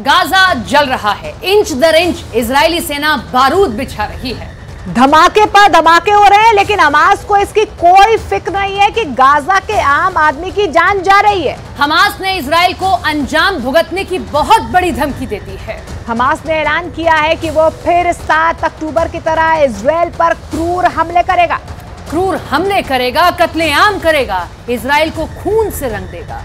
Gaza जल रहा है, इंच दर इंच इजरायली सेना बारूद बिछा रही है। धमाके पर धमाके हो रहे हैं, लेकिन हमास को इसकी कोई फिक्र नहीं है कि गाजा के आम आदमी की जान जा रही है। हमास ने इजराइल को अंजाम भुगतने की बहुत बड़ी धमकी दे दी है। हमास ने ऐलान किया है कि वो फिर 7 अक्टूबर की तरह इजराइल पर क्रूर हमले करेगा। क्रूर हमले करेगा, कत्लेआम करेगा, इजराइल को खून से रंग देगा।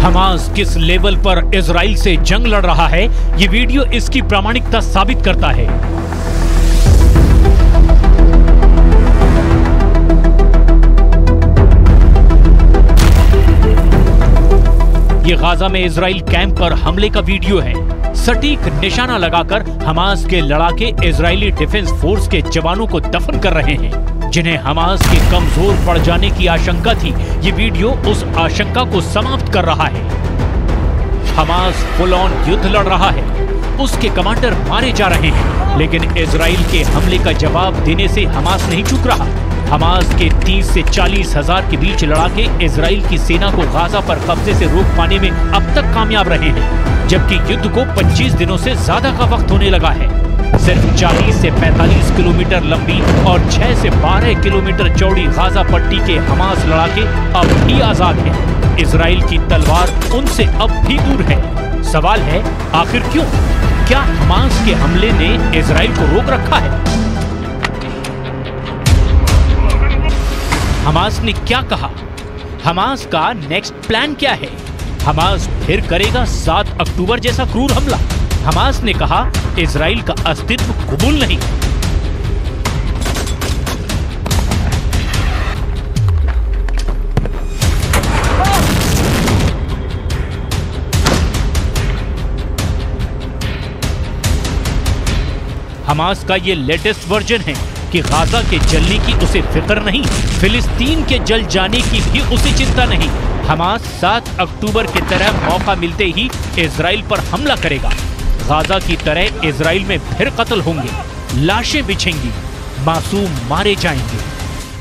हमास किस लेवल पर इजराइल से जंग लड़ रहा है, ये वीडियो इसकी प्रामाणिकता साबित करता है। ये गाजा में इजराइल कैंप पर हमले का वीडियो है। सटीक निशाना लगाकर हमास के लड़ाके इजरायली डिफेंस फोर्स के जवानों को दफन कर रहे हैं, जिन्हें हमास के कमजोर पड़ जाने की आशंका थी। ये वीडियो उस आशंका को समाप्त कर रहा है। हमास फुल ऑन युद्ध लड़ रहा है, उसके कमांडर मारे जा रहे हैं, लेकिन इजराइल के हमले का जवाब देने से हमास नहीं चूक रहा। हमास के 30 से 40 हजार के बीच लड़ाके इजराइल की सेना को गाजा पर कब्जे से रोक पाने में अब तक कामयाब रहे हैं, जबकि युद्ध को 25 दिनों से ज्यादा का वक्त होने लगा है। सिर्फ 40 से 45 किलोमीटर लंबी और 6 से 12 किलोमीटर चौड़ी गाजा पट्टी के हमास लड़ाके अब भी आजाद हैं। इजराइल की तलवार उनसे अब भी दूर है। सवाल है, आखिर क्यों? क्या हमास के हमले ने इजराइल को रोक रखा है? हमास ने क्या कहा? हमास का नेक्स्ट प्लान क्या है? हमास फिर करेगा 7 अक्टूबर जैसा क्रूर हमला? हमास ने कहा इजराइल का अस्तित्व कबूल नहीं। हमास का ये लेटेस्ट वर्जन है कि गाजा के जलने की उसे फिक्र नहीं, फिलिस्तीन के जल जाने की भी उसे चिंता नहीं। हमास 7 अक्टूबर की तरह मौका मिलते ही इजराइल पर हमला करेगा। गाजा की तरह इजराइल में फिर कत्ल होंगे, लाशें बिछेंगी, मासूम मारे जाएंगे।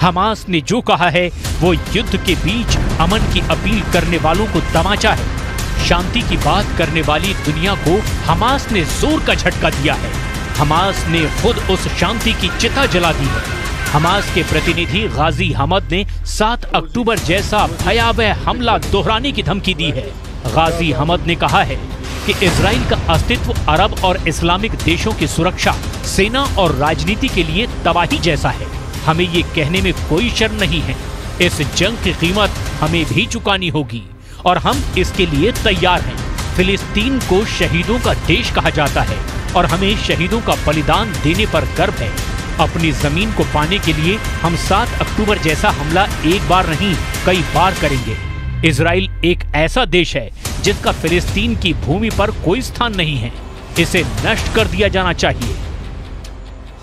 हमास ने जो कहा है वो युद्ध के बीच अमन की अपील करने वालों को तमाचा है। शांति की बात करने वाली दुनिया को हमास ने जोर का झटका दिया है। हमास ने खुद उस शांति की चिता जला दी है। हमास के प्रतिनिधि गाजी हमद ने 7 अक्टूबर जैसा भयावह हमला दोहराने की धमकी दी है। गाजी हमद ने कहा है कि इजराइल का अस्तित्व अरब और इस्लामिक देशों की सुरक्षा, सेना और राजनीति के लिए तबाही जैसा है। हमें ये कहने में कोई शर्म नहीं है। इस जंग की कीमत हमें भी चुकानी होगी और हम इसके लिए तैयार हैं। फिलिस्तीन को शहीदों का देश कहा जाता है और हमें शहीदों का बलिदान देने पर गर्व है। अपनी जमीन को पाने के लिए हम 7 अक्टूबर जैसा हमला एक बार नहीं, कई बार करेंगे। इजराइल एक ऐसा देश है जिसका फिलिस्तीन की भूमि पर कोई स्थान नहीं है। इसे नष्ट कर दिया जाना चाहिए।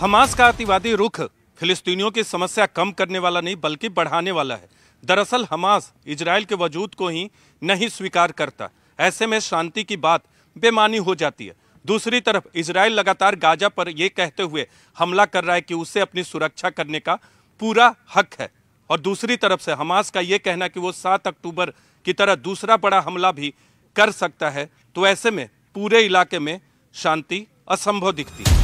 हमास का अतिवादी रुख फिलिस्तीनियों की समस्या कम करने वाला नहीं बल्कि बढ़ाने वाला है। दरअसल हमास इजराइल के वजूद को ही नहीं स्वीकार करता। ऐसे में शांति की बात बेमानी हो जाती है। दूसरी तरफ इजराइल लगातार गाजा पर यह कहते हुए हमला कर रहा है कि उसे अपनी सुरक्षा करने का पूरा हक है, और दूसरी तरफ से हमास का यह कहना कि वो 7 अक्टूबर की तरह दूसरा बड़ा हमला भी कर सकता है। तो ऐसे में पूरे इलाके में शांति असंभव दिखती है।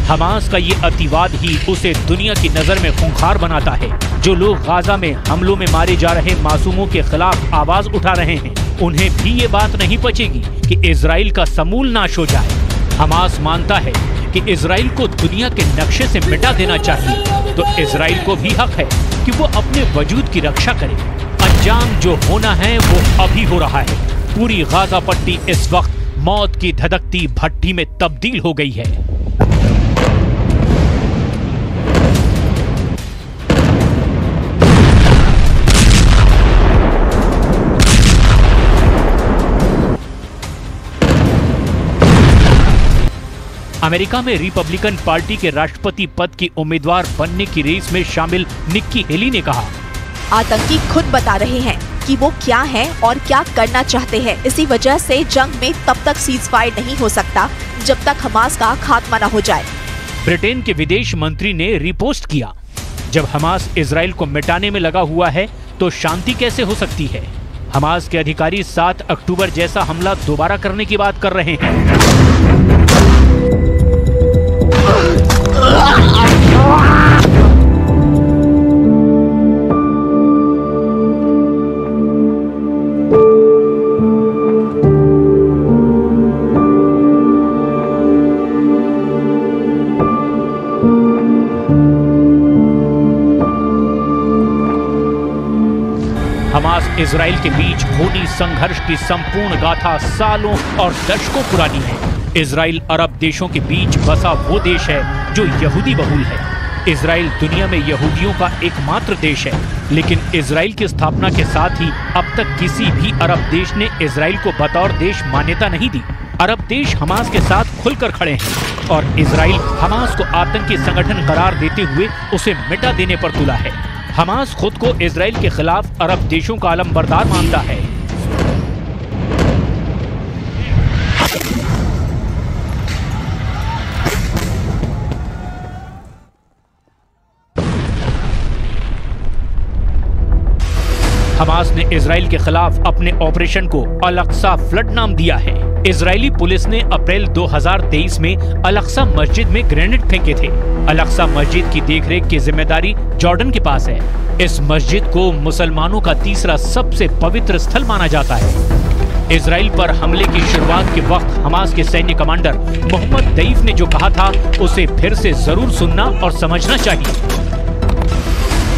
हमास का ये अतिवाद ही उसे दुनिया की नजर में खूंखार बनाता है। जो लोग गाजा में हमलों में मारे जा रहे मासूमों के खिलाफ आवाज उठा रहे हैं, उन्हें भी ये बात नहीं पचेगी कि इजराइल का समूल नाश हो जाए। हमास मानता है कि इजराइल को दुनिया के नक्शे से मिटा देना चाहिए, तो इजराइल को भी हक है कि वो अपने वजूद की रक्षा करे। अंजाम जो होना है वो अभी हो रहा है। पूरी गाजा पट्टी इस वक्त मौत की धधकती भट्टी में तब्दील हो गई है। अमेरिका में रिपब्लिकन पार्टी के राष्ट्रपति पद की उम्मीदवार बनने की रेस में शामिल निक्की हेली ने कहा, आतंकी खुद बता रहे हैं कि वो क्या हैं और क्या करना चाहते हैं। इसी वजह से जंग में तब तक सीज़फायर नहीं हो सकता जब तक हमास का खात्मा न हो जाए। ब्रिटेन के विदेश मंत्री ने रिपोस्ट किया, जब हमास इजराइल को मिटाने में लगा हुआ है तो शांति कैसे हो सकती है। हमास के अधिकारी 7 अक्टूबर जैसा हमला दोबारा करने की बात कर रहे हैं। हमास इजराइल के बीच खूनी संघर्ष की संपूर्ण गाथा सालों और दशकों पुरानी है। इजराइल अरब देशों के बीच बसा वो देश है जो यहूदी बहुल है। इजराइल दुनिया में यहूदियों का एकमात्र देश है, लेकिन इजराइल की स्थापना के साथ ही अब तक किसी भी अरब देश ने इजराइल को बतौर देश मान्यता नहीं दी। अरब देश हमास के साथ खुलकर खड़े हैं और इजराइल हमास को आतंकी संगठन करार देते हुए उसे मिटा देने पर तुला है। हमास खुद को इजराइल के खिलाफ अरब देशों का अलमबरदार मानता है। हमास ने इजराइल के खिलाफ अपने ऑपरेशन को अल-अक्सा फ्लड नाम दिया है। इजरायली पुलिस ने अप्रैल 2023 में अल-अक्सा मस्जिद में ग्रेनेड फेंके थे। अल-अक्सा मस्जिद की देखरेख की जिम्मेदारी जॉर्डन के पास है। इस मस्जिद को मुसलमानों का तीसरा सबसे पवित्र स्थल माना जाता है। इजराइल पर हमले की शुरुआत के वक्त हमास के सैन्य कमांडर मोहम्मद दईफ ने जो कहा था उसे फिर से जरूर सुनना और समझना चाहिए।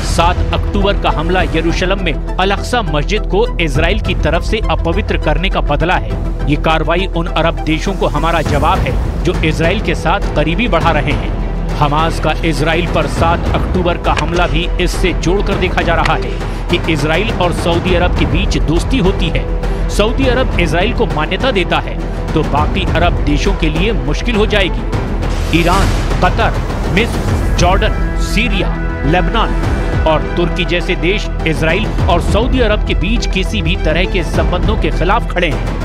7 अक्टूबर का हमला यरूशलेम में अल-अक्सा मस्जिद को इजराइल की तरफ से अपवित्र करने का बदला है। ये कार्रवाई उन अरब देशों को हमारा जवाब है जो इजराइल के साथ करीबी बढ़ा रहे हैं। हमास का इजराइल पर 7 अक्टूबर का हमला भी इससे जोड़कर देखा जा रहा है कि इजराइल और सऊदी अरब के बीच दोस्ती होती है। सऊदी अरब इजराइल को मान्यता देता है तो बाकी अरब देशों के लिए मुश्किल हो जाएगी। ईरान, कतर, मिस्र, जॉर्डन, सीरिया, लेबनान और तुर्की जैसे देश इजराइल और सऊदी अरब के बीच किसी भी तरह के संबंधों के खिलाफ खड़े हैं।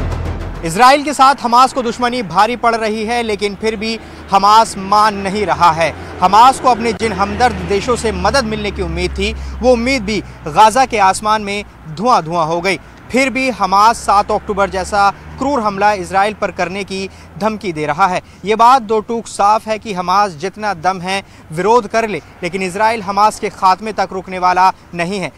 इजराइल के साथ हमास को दुश्मनी भारी पड़ रही है, लेकिन फिर भी हमास मान नहीं रहा है। हमास को अपने जिन हमदर्द देशों से मदद मिलने की उम्मीद थी, वो उम्मीद भी गाजा के आसमान में धुआं हो गई। फिर भी हमास 7 अक्टूबर जैसा क्रूर हमला इजराइल पर करने की धमकी दे रहा है। ये बात दो टूक साफ है कि हमास जितना दम है विरोध कर ले, लेकिन इजराइल हमास के खात्मे तक रुकने वाला नहीं है।